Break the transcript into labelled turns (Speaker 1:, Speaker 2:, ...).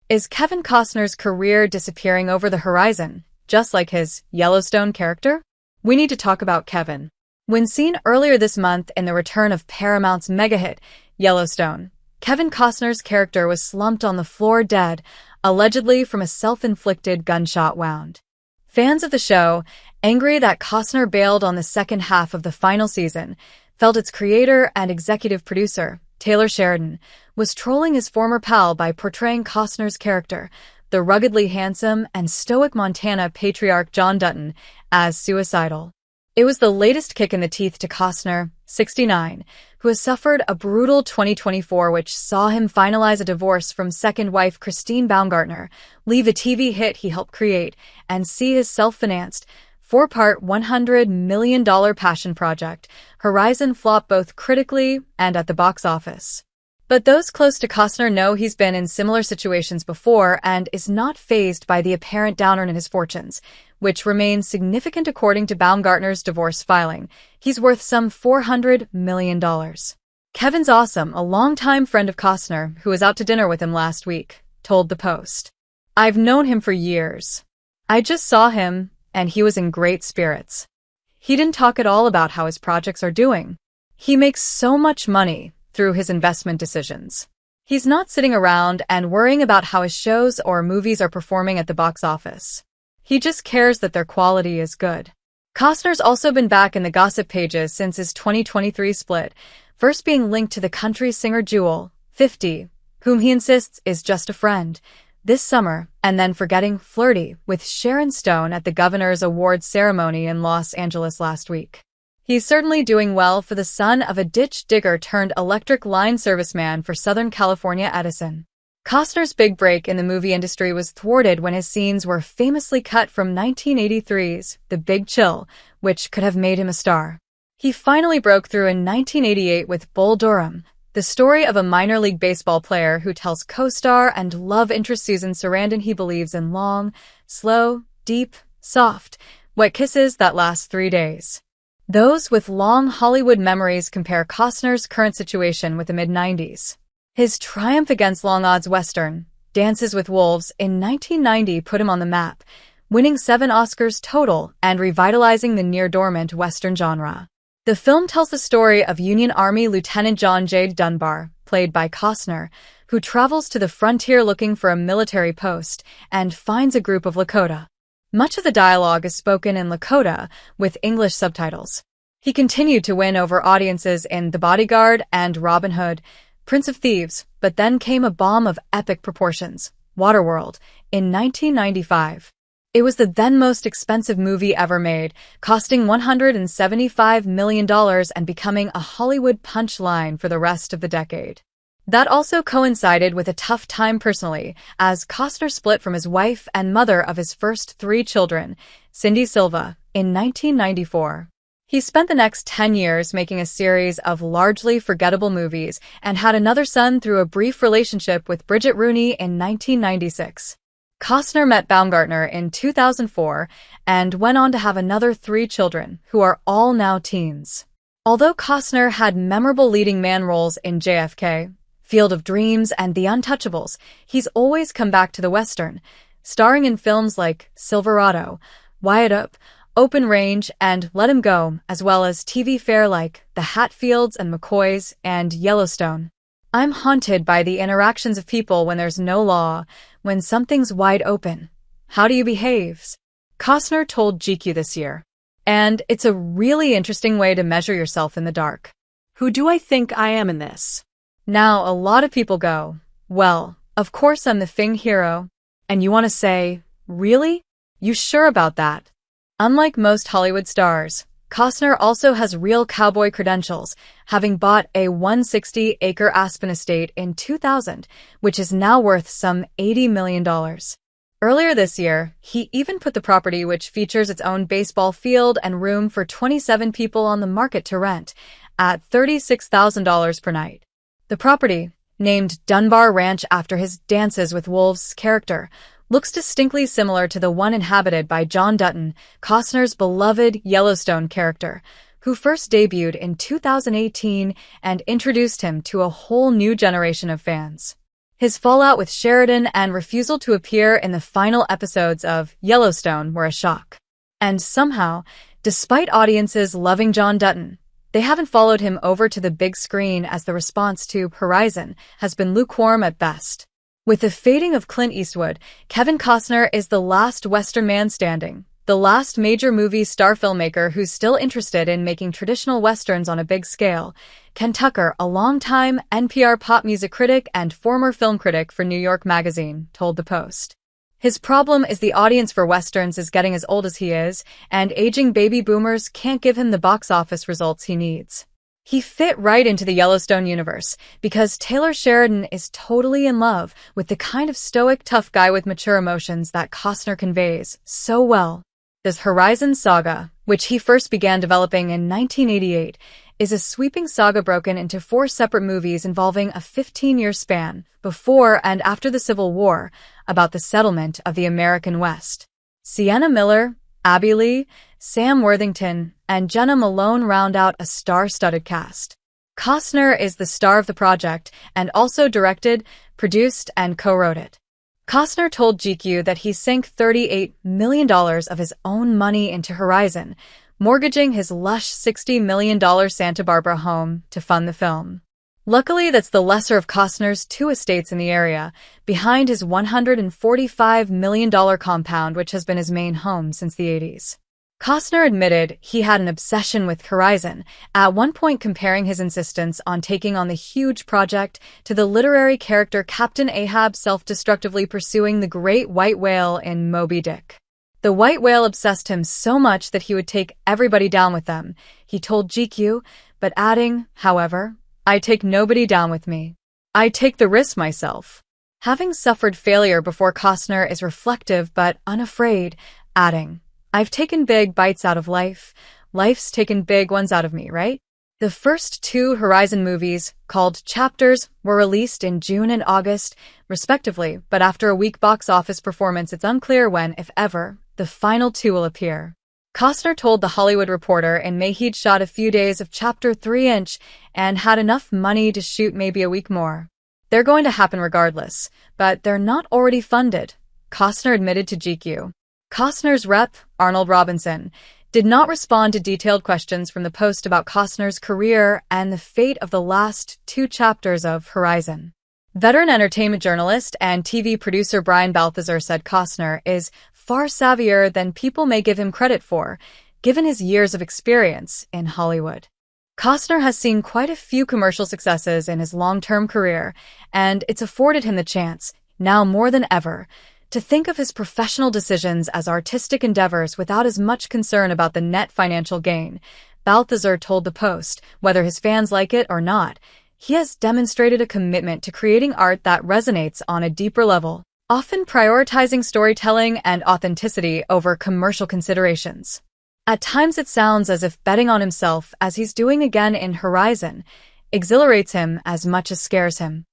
Speaker 1: Is Kevin Costner's career disappearing over the horizon, just like his Yellowstone character? We need to talk about Kevin. When seen earlier this month in the return of Paramount's mega hit, Yellowstone, Kevin Costner's character was slumped on the floor dead, allegedly from a self-inflicted gunshot wound. Fans of the show, angry that Costner bailed on the second half of the final season, felt its creator and executive producer, Taylor Sheridan, was trolling his former pal by portraying Costner's character, the ruggedly handsome and stoic Montana patriarch John Dutton, as suicidal. It was the latest kick in the teeth to Costner, 69, who has suffered a brutal 2024 which saw him finalize a divorce from second wife Christine Baumgartner, leave the TV hit he helped create, and see his self-financed, four-part $100 million passion project, Horizon, flop both critically and at the box office. But those close to Costner know he's been in similar situations before and is not fazed by the apparent downturn in his fortunes, which remains significant according to Baumgartner's divorce filing. He's worth some $400 million. Kevin's awesome, a longtime friend of Costner, who was out to dinner with him last week, told the Post. I've known him for years. I just saw him, and he was in great spirits. He didn't talk at all about how his projects are doing. He makes so much money through his investment decisions. He's not sitting around and worrying about how his shows or movies are performing at the box office. He just cares that their quality is good. Costner's also been back in the gossip pages since his 2023 split, first being linked to the country singer Jewel, 50, whom he insists is just a friend, this summer, and then forgetting flirty with Sharon Stone at the Governor's Awards ceremony in Los Angeles last week. He's certainly doing well for the son of a ditch digger turned electric line serviceman for Southern California Edison. Costner's big break in the movie industry was thwarted when his scenes were famously cut from 1983's The Big Chill, which could have made him a star. He finally broke through in 1988 with Bull Durham, the story of a minor league baseball player who tells co-star and love interest Susan Sarandon he believes in long, slow, deep, soft, wet kisses that last 3 days. Those with long Hollywood memories compare Costner's current situation with the mid-90s. His triumph against long-odds Western, Dances with Wolves, in 1990 put him on the map, winning 7 Oscars total and revitalizing the near-dormant Western genre. The film tells the story of Union Army Lieutenant John J. Dunbar, played by Costner, who travels to the frontier looking for a military post and finds a group of Lakota. Much of the dialogue is spoken in Lakota, with English subtitles. He continued to win over audiences in The Bodyguard and Robin Hood, Prince of Thieves, but then came a bomb of epic proportions, Waterworld, in 1995. It was the then most expensive movie ever made, costing $175 million and becoming a Hollywood punchline for the rest of the decade. That also coincided with a tough time personally, as Costner split from his wife and mother of his first 3 children, Cindy Silva, in 1994. He spent the next 10 years making a series of largely forgettable movies and had another son through a brief relationship with Bridget Rooney in 1996. Costner met Baumgartner in 2004 and went on to have another 3 children, who are all now teens. Although Costner had memorable leading man roles in JFK, Field of Dreams, and The Untouchables, he's always come back to the Western, starring in films like Silverado, Wyatt Earp, Open Range, and Let 'Em Go, as well as TV fare like The Hatfields and McCoys and Yellowstone. I'm haunted by the interactions of people when there's no law, when something's wide open. How do you behave? Costner told GQ this year. And it's a really interesting way to measure yourself in the dark. Who do I think I am in this? Now, a lot of people go, well, of course I'm the Fing hero. And you want to say, really? You sure about that? Unlike most Hollywood stars, Costner also has real cowboy credentials, having bought a 160-acre Aspen estate in 2000, which is now worth some $80 million. Earlier this year, he even put the property, which features its own baseball field and room for 27 people, on the market to rent, at $36,000 per night. The property, named Dunbar Ranch after his Dances with Wolves character, looks distinctly similar to the one inhabited by John Dutton, Costner's beloved Yellowstone character, who first debuted in 2018 and introduced him to a whole new generation of fans. His fallout with Sheridan and refusal to appear in the final episodes of Yellowstone were a shock. And somehow, despite audiences loving John Dutton, they haven't followed him over to the big screen as the response to Horizon has been lukewarm at best. With the fading of Clint Eastwood, Kevin Costner is the last Western man standing, the last major movie star filmmaker who's still interested in making traditional Westerns on a big scale. Ken Tucker, a longtime NPR pop music critic and former film critic for New York Magazine, told The Post. His problem is the audience for Westerns is getting as old as he is, and aging baby boomers can't give him the box office results he needs. He fit right into the Yellowstone universe because Taylor Sheridan is totally in love with the kind of stoic, tough guy with mature emotions that Costner conveys so well. This Horizon saga, which he first began developing in 1988, is a sweeping saga broken into 4 separate movies involving a 15-year span, before and after the Civil War, about the settlement of the American West. Sienna Miller, Abby Lee, Sam Worthington, and Jenna Malone round out a star-studded cast. Costner is the star of the project and also directed, produced, and co-wrote it. Costner told GQ that he sank $38 million of his own money into Horizon, mortgaging his lush $60 million Santa Barbara home to fund the film. Luckily, that's the lesser of Costner's 2 estates in the area, behind his $145 million compound, which has been his main home since the 80s. Costner admitted he had an obsession with Horizon, at one point comparing his insistence on taking on the huge project to the literary character Captain Ahab self-destructively pursuing the great white whale in Moby Dick. The white whale obsessed him so much that he would take everybody down with them, he told GQ, but adding, however, "I take nobody down with me. I take the risk myself." Having suffered failure before, Costner is reflective but unafraid, adding, "I've taken big bites out of life. Life's taken big ones out of me, right?" The first 2 Horizon movies, called Chapters, were released in June and August, respectively, but after a weak box office performance, it's unclear when, if ever, the final 2 will appear. Costner told The Hollywood Reporter in May he'd shot a few days of Chapter 3-inch and had enough money to shoot maybe a week more. "They're going to happen regardless, but they're not already funded," Costner admitted to GQ. Costner's rep, Arnold Robinson, did not respond to detailed questions from the Post about Costner's career and the fate of the last 2 chapters of Horizon. Veteran entertainment journalist and TV producer Brian Balthazar said Costner is far savvier than people may give him credit for, given his years of experience in Hollywood. Costner has seen quite a few commercial successes in his long-term career, and it's afforded him the chance, now more than ever, to think of his professional decisions as artistic endeavors without as much concern about the net financial gain. Balthazar told The Post, whether his fans like it or not, he has demonstrated a commitment to creating art that resonates on a deeper level, often prioritizing storytelling and authenticity over commercial considerations. At times it sounds as if betting on himself, as he's doing again in Horizon, exhilarates him as much as scares him.